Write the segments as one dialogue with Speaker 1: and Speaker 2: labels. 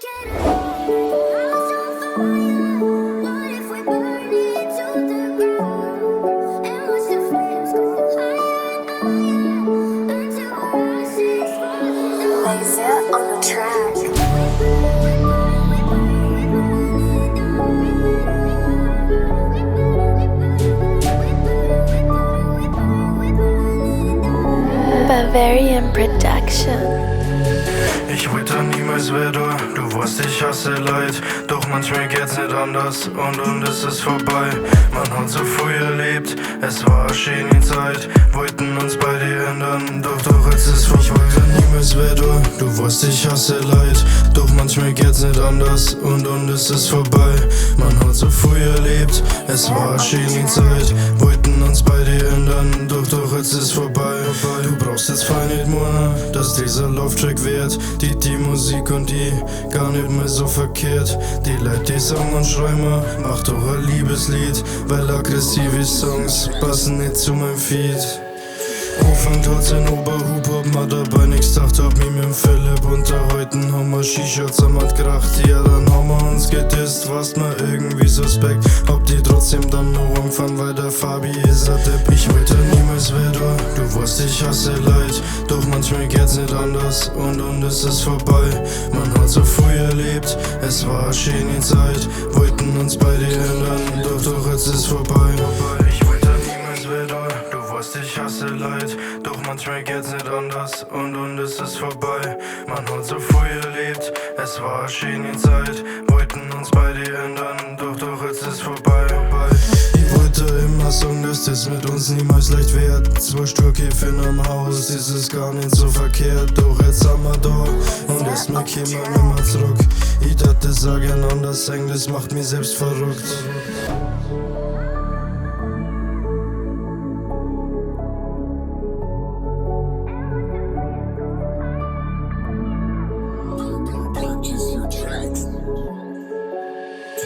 Speaker 1: Laser on the track. Bavarian Production.
Speaker 2: Ich wollte niemals wieder, du weißt, ich hasse Leid. Doch manchmal geht's nicht anders und es ist vorbei. Man hat so früh erlebt, es war eine schöne Zeit. Wollten uns beide ändern, doch jetzt ist vorbei. Ich wollte niemals wieder, du weißt, ich hasse Leid. Doch manchmal geht's nicht anders und es ist vorbei. Man hat so früh erlebt, es war eine schöne Zeit. Wollten uns beide ändern, doch jetzt ist vorbei. Du brauchst jetzt fein nicht mehr, dass dieser Love-Track wird. Die Musik und die gar nicht mehr so verkehrt. Die Leute, die sagen und schreiben, macht doch ein Liebeslied, weil aggressive Songs passen nicht zu meinem Feed. Anfang tut's in Oberhub, hab mir dabei nix gedacht, hab mich mit dem Philipp unterhalten, haben wir Shisha zusammen gekracht, ja dann haben wir uns gedisst, warst mir irgendwie suspekt, hab die trotzdem dann noch angefangen, weil der Fabi ist ein Depp. Ich wollte niemals wieder, du weißt, ich hasse Leid, doch manchmal geht's nicht anders und es ist vorbei. Man hat so früh erlebt, es war eine schöne Zeit, wollten uns beide ändern, doch jetzt ist vorbei. Ich wollte niemals wieder, du weißt, ich hasse Leid, doch manchmal geht's nicht anders und es ist vorbei. Man hat so früh erlebt, es war eine schöne Zeit, wollten uns beide ändern, doch jetzt ist vorbei. Ich wollte immer sagen, dass das mit uns niemals leicht wird. 2 Stücke für am Haus, das ist gar nicht so verkehrt. Doch jetzt sind wir da und erstmal kommen wir nicht mehr zurück. Ich dachte, sagen anders sagen, das macht mich selbst verrückt.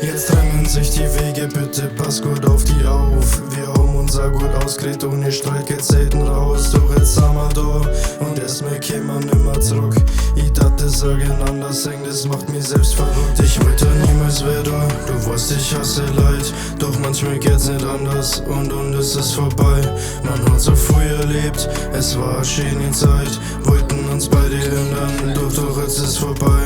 Speaker 2: Jetzt drängen sich die Wege, bitte pass gut auf die auf. Wir haben uns auch gut ausgeredet, ohne Streit geht's selten raus. Doch jetzt sind wir da und erstmal kommen wir nimmer zurück. Ich dachte, sagen anders sagen, das macht mich selbst verrückt. Ich wollte niemals wieder, du weißt, ich hasse Leid. Doch manchmal geht's nicht anders und es ist vorbei. Man hat so früh erlebt, es war eine schöne Zeit. Wollten uns beide ändern, doch jetzt ist vorbei.